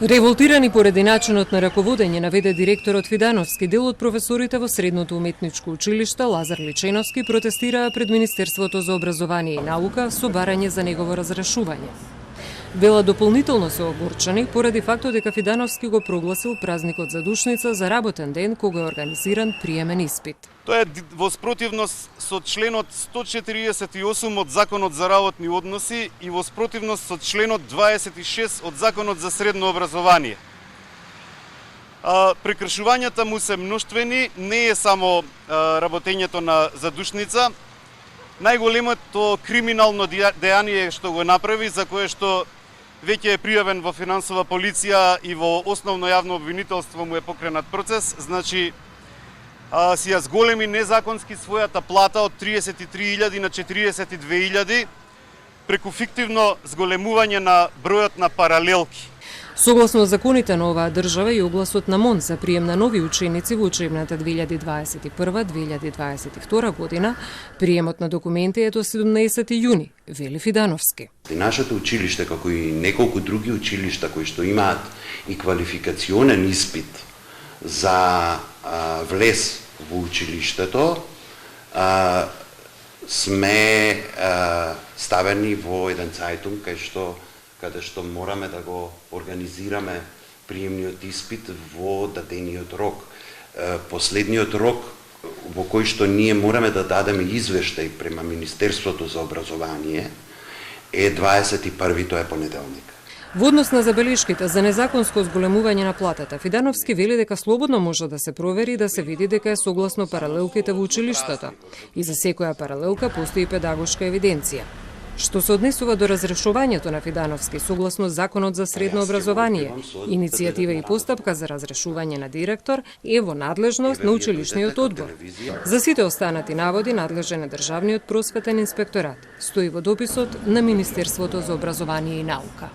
Револтирани поради начинот на раководење наведе директорот Фидановски, дел од професорите во Средното уметничко училиште Лазар Личеновски протестираа пред Министерството за образование и наука со барање за негово разрешување. Бела дополнително се огорчани поради фактот дека Фидановски го прогласил празникот за Душница за работен ден кога е организиран приемен испит. Тоа е во спротивност со членот 148 од Законот за работни односи и во спротивност со членот 26 од Законот за средно образование. Прекршувањата му се мноштвени, не е само работењето на Задушница. Најголемото криминално дејание што го направи, за кое што веќе е пријавен во финансова полиција и во основно јавно обвинителство му е покренат процес, значи си ја зголеми незаконски својата плата од 33.000 на 42.000 преку фиктивно зголемување на бројот на паралелки. Согласно законите на оваа држава и огласот на МОН за прием на нови ученици во учебната 2021-2022 година, приемот на документи е до 17 јуни, вели Фидановски. Нашето училиште, како и неколку други училишта кои што имаат и квалификационен испит за влез во училиштето, сме ставени во еден цајтунг каде што мораме да го организираме приемниот испит во дадениот рок. Последниот рок во кој што ние мораме да дадеме извештај према Министерството за образование е 21. тоа е понеделник. Во однос на забелешките за незаконско зголемување на платата, Фидановски вели дека слободно може да се провери и да се види дека е согласно паралелките во училиштата и за секоја паралелка постои педагошка евиденција. Што се однесува до разрешувањето на Фидановски согласно Законот за средно образование, иницијатива и постапка за разрешување на директор е во надлежност на училишниот одбор. За сите останати наводи надлежен е Државниот просветен инспекторат, стои во дописот на Министерството за образование и наука.